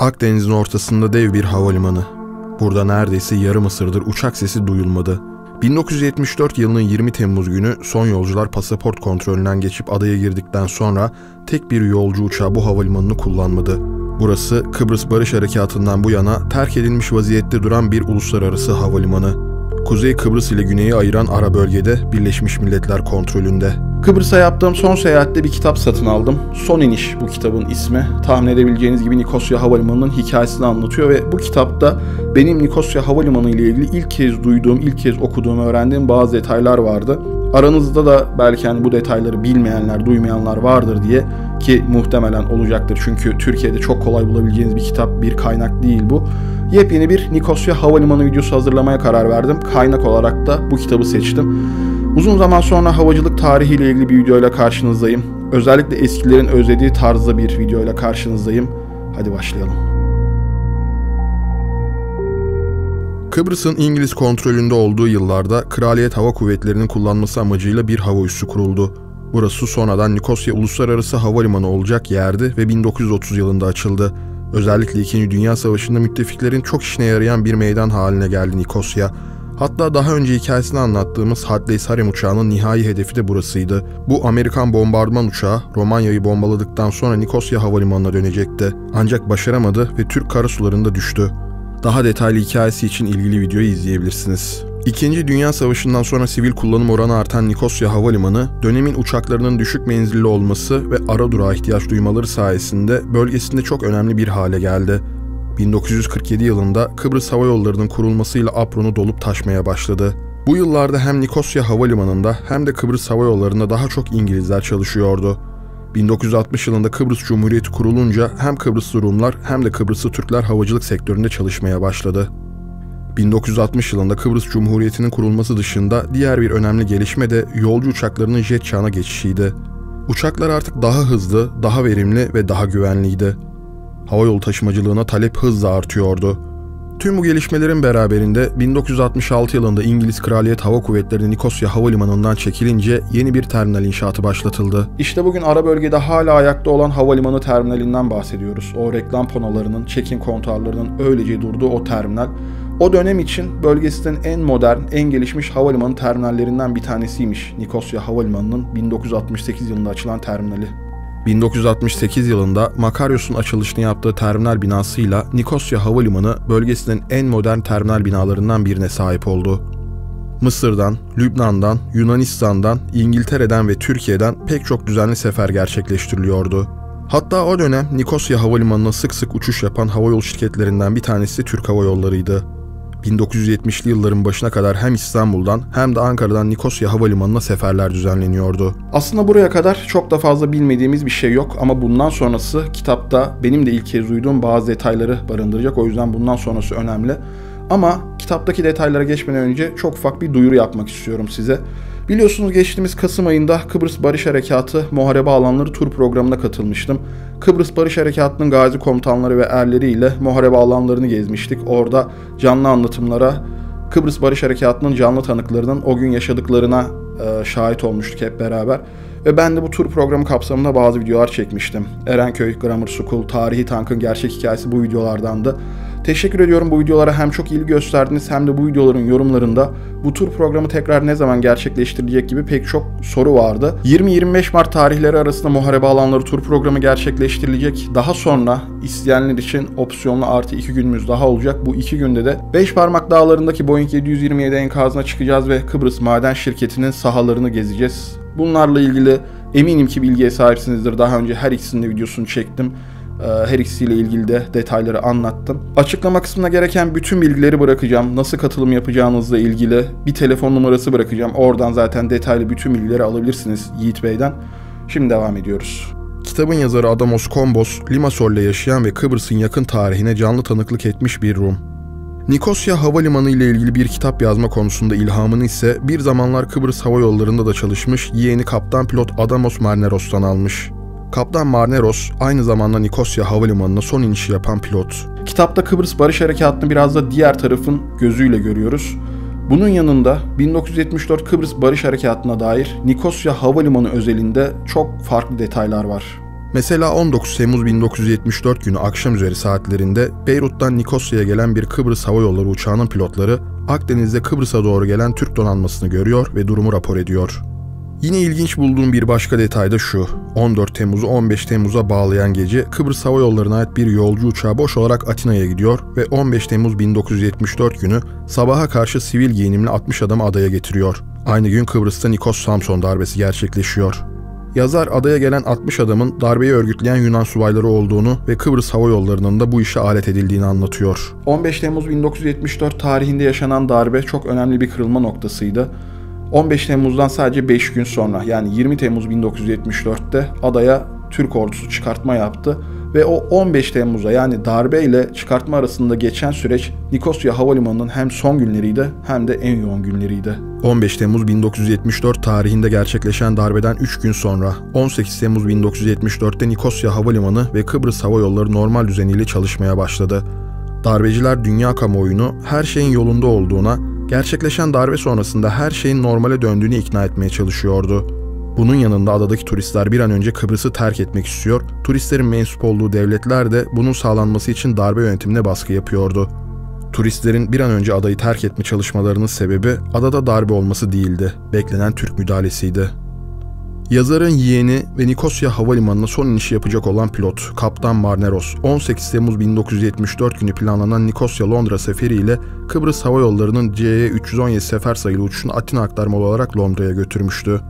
Akdeniz'in ortasında dev bir havalimanı. Burada neredeyse yarım asırdır uçak sesi duyulmadı. 1974 yılının 20 Temmuz günü son yolcular pasaport kontrolünden geçip adaya girdikten sonra tek bir yolcu uçağı bu havalimanını kullanmadı. Burası Kıbrıs Barış Harekatı'ndan bu yana terk edilmiş vaziyette duran bir uluslararası havalimanı. Kuzey Kıbrıs ile güneyi ayıran ara bölgede Birleşmiş Milletler kontrolünde. Kıbrıs'a yaptığım son seyahatte bir kitap satın aldım. Son İniş bu kitabın ismi. Tahmin edebileceğiniz gibi Nikosya Havalimanı'nın hikayesini anlatıyor ve bu kitapta benim Nikosya Havalimanı ile ilgili ilk kez duyduğum, ilk kez okuduğum, öğrendiğim bazı detaylar vardı. Aranızda da belki bu detayları bilmeyenler, duymayanlar vardır diye, ki muhtemelen olacaktır. Çünkü Türkiye'de çok kolay bulabileceğiniz bir kitap, bir kaynak değil bu. Yepyeni bir Nikosya Havalimanı videosu hazırlamaya karar verdim. Kaynak olarak da bu kitabı seçtim. Uzun zaman sonra havacılık tarihiyle ilgili bir videoyla karşınızdayım. Özellikle eskilerin özlediği tarzda bir videoyla karşınızdayım. Hadi başlayalım. Kıbrıs'ın İngiliz kontrolünde olduğu yıllarda Kraliyet Hava Kuvvetleri'nin kullanması amacıyla bir hava üssü kuruldu. Burası sonradan Nikosya Uluslararası Havalimanı olacak yerdi ve 1930 yılında açıldı. Özellikle 2. Dünya Savaşı'nda müttefiklerin çok işine yarayan bir meydan haline geldi Nikosya. Hatta daha önce hikayesini anlattığımız Hadley Sarem uçağının nihai hedefi de burasıydı. Bu Amerikan bombardıman uçağı Romanya'yı bombaladıktan sonra Nikosya Havalimanı'na dönecekti. Ancak başaramadı ve Türk karasularında düştü. Daha detaylı hikayesi için ilgili videoyu izleyebilirsiniz. 2. Dünya Savaşı'ndan sonra sivil kullanım oranı artan Nikosya Havalimanı, dönemin uçaklarının düşük menzilli olması ve ara durağa ihtiyaç duymaları sayesinde bölgesinde çok önemli bir hale geldi. 1947 yılında Kıbrıs Hava Yolları'nın kurulmasıyla apronu dolup taşmaya başladı. Bu yıllarda hem Nikosya Havalimanı'nda hem de Kıbrıs Hava Yolları'nda daha çok İngilizler çalışıyordu. 1960 yılında Kıbrıs Cumhuriyeti kurulunca hem Kıbrıslı Rumlar hem de Kıbrıslı Türkler havacılık sektöründe çalışmaya başladı. 1960 yılında Kıbrıs Cumhuriyeti'nin kurulması dışında diğer bir önemli gelişme de yolcu uçaklarının jet çağına geçişiydi. Uçaklar artık daha hızlı, daha verimli ve daha güvenliydi. Havayolu taşımacılığına talep hızla artıyordu. Tüm bu gelişmelerin beraberinde 1966 yılında İngiliz Kraliyet Hava Kuvvetleri Nikosya Havalimanı'ndan çekilince yeni bir terminal inşaatı başlatıldı. İşte bugün ara bölgede hala ayakta olan havalimanı terminalinden bahsediyoruz. O reklam panolarının, check-in kontarlarının öylece durduğu o terminal. O dönem için bölgesinin en modern, en gelişmiş havalimanı terminallerinden bir tanesiymiş Nikosya Havalimanı'nın 1968 yılında açılan terminali. 1968 yılında Makaryos'un açılışını yaptığı terminal binasıyla Nikosya Havalimanı bölgesinin en modern terminal binalarından birine sahip oldu. Mısır'dan, Lübnan'dan, Yunanistan'dan, İngiltere'den ve Türkiye'den pek çok düzenli sefer gerçekleştiriliyordu. Hatta o dönem Nikosya Havalimanı'na sık sık uçuş yapan havayolu şirketlerinden bir tanesi Türk Hava Yolları'ydı. 1970'li yılların başına kadar hem İstanbul'dan hem de Ankara'dan Nikosya Havalimanı'na seferler düzenleniyordu. Aslında buraya kadar çok da fazla bilmediğimiz bir şey yok ama bundan sonrası kitapta benim de ilk kez duyduğum bazı detayları barındıracak. O yüzden bundan sonrası önemli. Ama kitaptaki detaylara geçmeden önce çok ufak bir duyuru yapmak istiyorum size. Biliyorsunuz geçtiğimiz Kasım ayında Kıbrıs Barış Harekatı Muharebe Alanları tur programına katılmıştım. Kıbrıs Barış Harekatı'nın gazi komutanları ve erleriyle muharebe alanlarını gezmiştik. Orada canlı anlatımlara, Kıbrıs Barış Harekatı'nın canlı tanıklarının o gün yaşadıklarına şahit olmuştuk hep beraber. Ve ben de bu tur programı kapsamında bazı videolar çekmiştim. Erenköy Grammar School, Tarihi Tank'ın gerçek hikayesi bu videolardandı. Teşekkür ediyorum, bu videolara hem çok ilgi gösterdiniz hem de bu videoların yorumlarında bu tur programı tekrar ne zaman gerçekleştirilecek gibi pek çok soru vardı. 20-25 Mart tarihleri arasında Muharebe Alanları tur programı gerçekleştirilecek. Daha sonra isteyenler için opsiyonlu artı 2 günümüz daha olacak. Bu 2 günde de Beşparmak Dağları'ndaki Boeing 727 enkazına çıkacağız ve Kıbrıs Maden Şirketi'nin sahalarını gezeceğiz. Bunlarla ilgili eminim ki bilgiye sahipsinizdir. Daha önce her ikisinin de videosunu çektim. Her ikisiyle ilgili de detayları anlattım. Açıklama kısmına gereken bütün bilgileri bırakacağım. Nasıl katılım yapacağınızla ilgili bir telefon numarası bırakacağım. Oradan zaten detaylı bütün bilgileri alabilirsiniz Yiğit Bey'den. Şimdi devam ediyoruz. Kitabın yazarı Adamos Kombos, Limassol'le yaşayan ve Kıbrıs'ın yakın tarihine canlı tanıklık etmiş bir Rum. Nikosya Havalimanı ile ilgili bir kitap yazma konusunda ilhamını ise bir zamanlar Kıbrıs Hava Yolları'nda da çalışmış yeğeni kaptan pilot Adamos Marneros'tan almış. Kaptan Marneros aynı zamanda Nikosya Havalimanı'na son inişi yapan pilot. Kitapta Kıbrıs Barış Harekatı'nı biraz da diğer tarafın gözüyle görüyoruz. Bunun yanında 1974 Kıbrıs Barış Harekatı'na dair Nikosya Havalimanı özelinde çok farklı detaylar var. Mesela 19 Temmuz 1974 günü akşam üzeri saatlerinde Beyrut'tan Nikosya'ya gelen bir Kıbrıs Hava Yolları uçağının pilotları Akdeniz'de Kıbrıs'a doğru gelen Türk donanmasını görüyor ve durumu rapor ediyor. Yine ilginç bulduğum bir başka detay da şu: 14 Temmuz'u 15 Temmuz'a bağlayan gece Kıbrıs Hava Yolları'na ait bir yolcu uçağı boş olarak Atina'ya gidiyor ve 15 Temmuz 1974 günü sabaha karşı sivil giyinimli 60 adamı adaya getiriyor. Aynı gün Kıbrıs'ta Nikos-Samson darbesi gerçekleşiyor. Yazar adaya gelen 60 adamın darbeyi örgütleyen Yunan subayları olduğunu ve Kıbrıs Hava Yolları'nın da bu işe alet edildiğini anlatıyor. 15 Temmuz 1974 tarihinde yaşanan darbe çok önemli bir kırılma noktasıydı. 15 Temmuz'dan sadece 5 gün sonra, yani 20 Temmuz 1974'te adaya Türk ordusu çıkartma yaptı ve o 15 Temmuz'a, yani darbe ile çıkartma arasında geçen süreç Nikosya Havalimanı'nın hem son günleriydi hem de en yoğun günleriydi. 15 Temmuz 1974 tarihinde gerçekleşen darbeden 3 gün sonra 18 Temmuz 1974'te Nikosya Havalimanı ve Kıbrıs Hava Yolları normal düzeniyle çalışmaya başladı. Darbeciler dünya kamuoyunu her şeyin yolunda olduğuna, gerçekleşen darbe sonrasında her şeyin normale döndüğünü ikna etmeye çalışıyordu. Bunun yanında adadaki turistler bir an önce Kıbrıs'ı terk etmek istiyor, turistlerin mensup olduğu devletler de bunun sağlanması için darbe yönetimine baskı yapıyordu. Turistlerin bir an önce adayı terk etme çalışmalarının sebebi adada darbe olması değildi, beklenen Türk müdahalesiydi. Yazarın yeğeni ve Nikosya Havalimanı'na son inişi yapacak olan pilot Kaptan Marneros, 18 Temmuz 1974 günü planlanan Nikosya-Londra seferiyle Kıbrıs Hava Yolları'nın CY-317 sefer sayılı uçuşunu Atina aktarmalı olarak Londra'ya götürmüştü.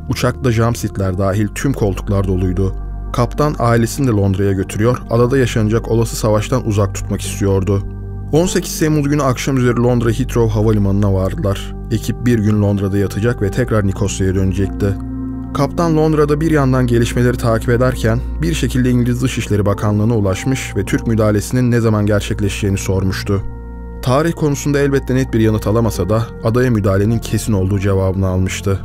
Uçakta jumpseatler dahil tüm koltuklar doluydu. Kaptan ailesini de Londra'ya götürüyor, adada yaşanacak olası savaştan uzak tutmak istiyordu. 18 Temmuz günü akşam üzeri Londra Heathrow Havalimanı'na vardılar. Ekip bir gün Londra'da yatacak ve tekrar Nikosya'ya dönecekti. Kaptan Londra'da bir yandan gelişmeleri takip ederken bir şekilde İngiliz Dışişleri Bakanlığı'na ulaşmış ve Türk müdahalesinin ne zaman gerçekleşeceğini sormuştu. Tarih konusunda elbette net bir yanıt alamasa da adaya müdahalenin kesin olduğu cevabını almıştı.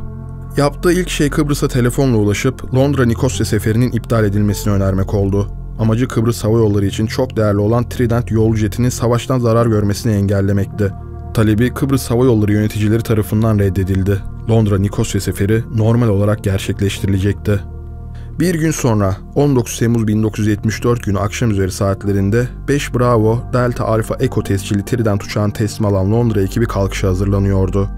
Yaptığı ilk şey Kıbrıs'a telefonla ulaşıp Londra-Nikosya seferinin iptal edilmesini önermek oldu. Amacı Kıbrıs Hava Yolları için çok değerli olan Trident yolcu jetinin savaştan zarar görmesini engellemekti. Talebi Kıbrıs Hava Yolları yöneticileri tarafından reddedildi. Londra-Nikosya seferi normal olarak gerçekleştirilecekti. Bir gün sonra 19 Temmuz 1974 günü akşam üzeri saatlerinde 5 Bravo Delta Alpha Echo tescilli Trident uçağını teslim alan Londra ekibi kalkışa hazırlanıyordu.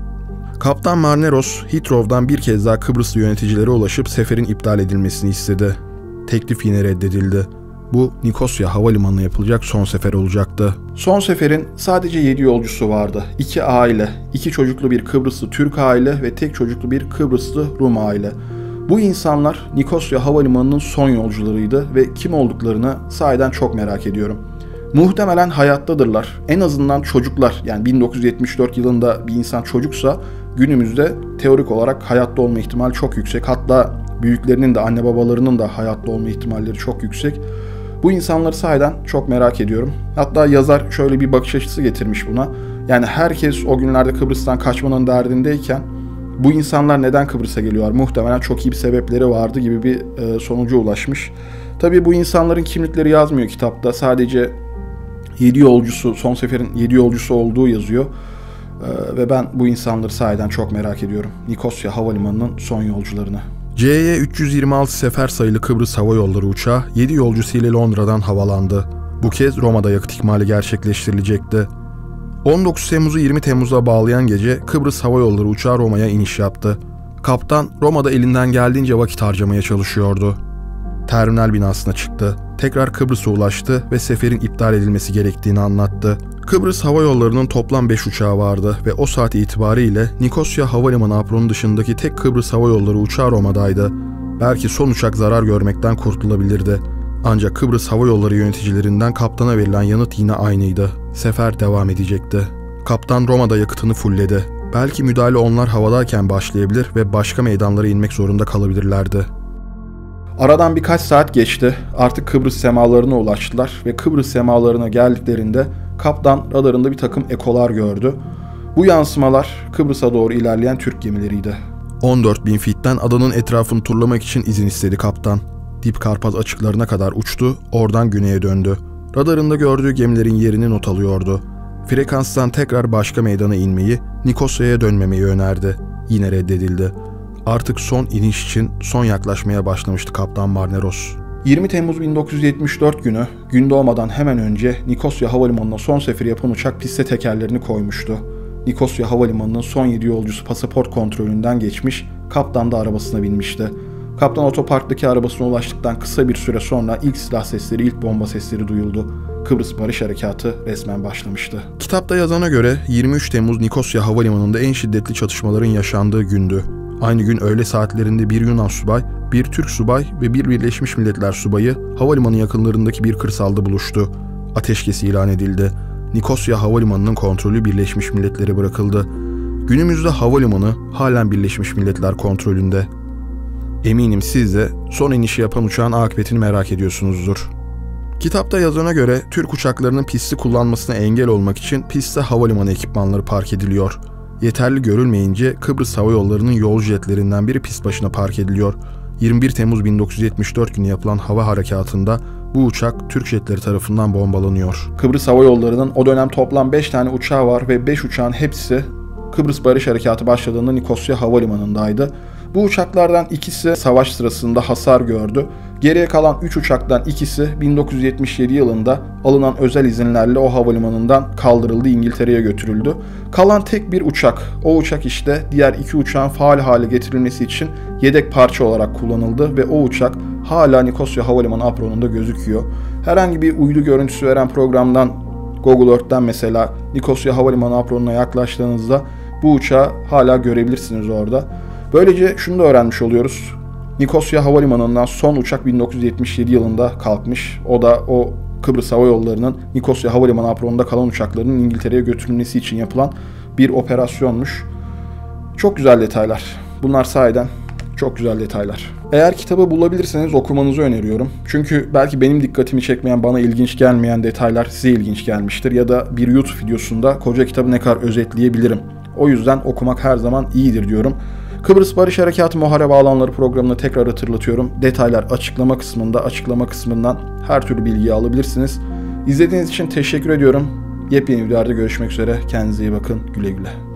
Kaptan Marneros, Heathrow'dan bir kez daha Kıbrıslı yöneticilere ulaşıp seferin iptal edilmesini istedi. Teklif yine reddedildi. Bu Nikosya Havalimanı'na yapılacak son sefer olacaktı. Son seferin sadece 7 yolcusu vardı. 2 aile, 2 çocuklu bir Kıbrıslı Türk aile ve tek çocuklu bir Kıbrıslı Rum aile. Bu insanlar Nikosya Havalimanı'nın son yolcularıydı ve kim olduklarını sahiden çok merak ediyorum. Muhtemelen hayattadırlar. En azından çocuklar, yani 1974 yılında bir insan çocuksa günümüzde teorik olarak hayatta olma ihtimali çok yüksek. Hatta büyüklerinin de, anne babalarının da hayatta olma ihtimalleri çok yüksek. Bu insanları sahiden çok merak ediyorum. Hatta yazar şöyle bir bakış açısı getirmiş buna. Yani herkes o günlerde Kıbrıs'tan kaçmanın derdindeyken bu insanlar neden Kıbrıs'a geliyorlar? Muhtemelen çok iyi bir sebepleri vardı gibi bir sonuca ulaşmış. Tabii bu insanların kimlikleri yazmıyor kitapta. Sadece 7 yolcusu, son seferin 7 yolcusu olduğu yazıyor. Ve ben bu insanları sahiden çok merak ediyorum. Nikosya Havalimanı'nın son yolcularını. CY-326 sefer sayılı Kıbrıs Hava Yolları uçağı 7 yolcusu ile Londra'dan havalandı. Bu kez Roma'da yakıt ikmali gerçekleştirilecekti. 19 Temmuz'u 20 Temmuz'a bağlayan gece Kıbrıs Hava Yolları uçağı Roma'ya iniş yaptı. Kaptan Roma'da elinden geldiğince vakit harcamaya çalışıyordu. Terminal binasına çıktı. Tekrar Kıbrıs'a ulaştı ve seferin iptal edilmesi gerektiğini anlattı. Kıbrıs Hava Yolları'nın toplam 5 uçağı vardı ve o saat itibariyle Nikosya Havalimanı apronun dışındaki tek Kıbrıs Hava Yolları uçağı Roma'daydı. Belki son uçak zarar görmekten kurtulabilirdi. Ancak Kıbrıs Hava Yolları yöneticilerinden kaptana verilen yanıt yine aynıydı. Sefer devam edecekti. Kaptan Roma'da yakıtını fulledi. Belki müdahale onlar havadayken başlayabilir ve başka meydanlara inmek zorunda kalabilirlerdi. Aradan birkaç saat geçti. Artık Kıbrıs semalarına ulaştılar ve Kıbrıs semalarına geldiklerinde kaptan radarında bir takım ekolar gördü. Bu yansımalar Kıbrıs'a doğru ilerleyen Türk gemileriydi. 14.000 feet'ten adanın etrafını turlamak için izin istedi kaptan. Dip Karpaz açıklarına kadar uçtu, oradan güneye döndü. Radarında gördüğü gemilerin yerini not alıyordu. Frekanstan tekrar başka meydana inmeyi, Nikosya'ya dönmemeyi önerdi. Yine reddedildi. Artık son iniş için son yaklaşmaya başlamıştı Kaptan Marneros. 20 Temmuz 1974 günü gün doğmadan hemen önce Nikosya Havalimanı'na son seferi yapan uçak piste tekerlerini koymuştu. Nikosya Havalimanı'nın son 7 yolcusu pasaport kontrolünden geçmiş, kaptan da arabasına binmişti. Kaptan otoparktaki arabasına ulaştıktan kısa bir süre sonra ilk silah sesleri, ilk bomba sesleri duyuldu. Kıbrıs Barış Harekatı resmen başlamıştı. Kitapta yazana göre 23 Temmuz Nikosya Havalimanı'nda en şiddetli çatışmaların yaşandığı gündü. Aynı gün öğle saatlerinde bir Yunan subay, bir Türk subay ve bir Birleşmiş Milletler subayı havalimanı yakınlarındaki bir kırsalda buluştu. Ateşkes ilan edildi. Nikosya Havalimanı'nın kontrolü Birleşmiş Milletler'e bırakıldı. Günümüzde havalimanı halen Birleşmiş Milletler kontrolünde. Eminim siz de son inişi yapan uçağın akıbetini merak ediyorsunuzdur. Kitapta yazana göre Türk uçaklarının pisti kullanmasına engel olmak için pistte havalimanı ekipmanları park ediliyor. Yeterli görülmeyince Kıbrıs Hava Yolları'nın yolcu jetlerinden biri pist başına park ediliyor. 21 Temmuz 1974 günü yapılan hava harekatında bu uçak Türk jetleri tarafından bombalanıyor. Kıbrıs Hava Yolları'nın o dönem toplam 5 tane uçağı var ve 5 uçağın hepsi Kıbrıs Barış Harekatı başladığında Nikosya Havalimanı'ndaydı. Bu uçaklardan ikisi savaş sırasında hasar gördü. Geriye kalan 3 uçaktan ikisi 1977 yılında alınan özel izinlerle o havalimanından kaldırıldı, İngiltere'ye götürüldü. Kalan tek bir uçak, o uçak işte diğer 2 uçağın faal hale getirilmesi için yedek parça olarak kullanıldı ve o uçak hala Nikosya Havalimanı apronunda gözüküyor. Herhangi bir uydu görüntüsü veren programdan, Google Earth'ten mesela Nikosya Havalimanı apronuna yaklaştığınızda bu uçağı hala görebilirsiniz orada. Böylece şunu da öğrenmiş oluyoruz. Nikosya Havalimanı'ndan son uçak 1977 yılında kalkmış. O da o Kıbrıs Hava Yolları'nın Nikosya Havalimanı apronunda kalan uçaklarının İngiltere'ye götürülmesi için yapılan bir operasyonmuş. Çok güzel detaylar. Bunlar sahiden çok güzel detaylar. Eğer kitabı bulabilirseniz okumanızı öneriyorum. Çünkü belki benim dikkatimi çekmeyen, bana ilginç gelmeyen detaylar size ilginç gelmiştir. Ya da bir YouTube videosunda koca kitabı ne kadar özetleyebilirim. O yüzden okumak her zaman iyidir diyorum. Kıbrıs Barış Harekatı Muharebe Alanları programını tekrar hatırlatıyorum. Detaylar açıklama kısmında, açıklama kısmından her türlü bilgiyi alabilirsiniz. İzlediğiniz için teşekkür ediyorum. Yepyeni videolarda görüşmek üzere. Kendinize iyi bakın. Güle güle.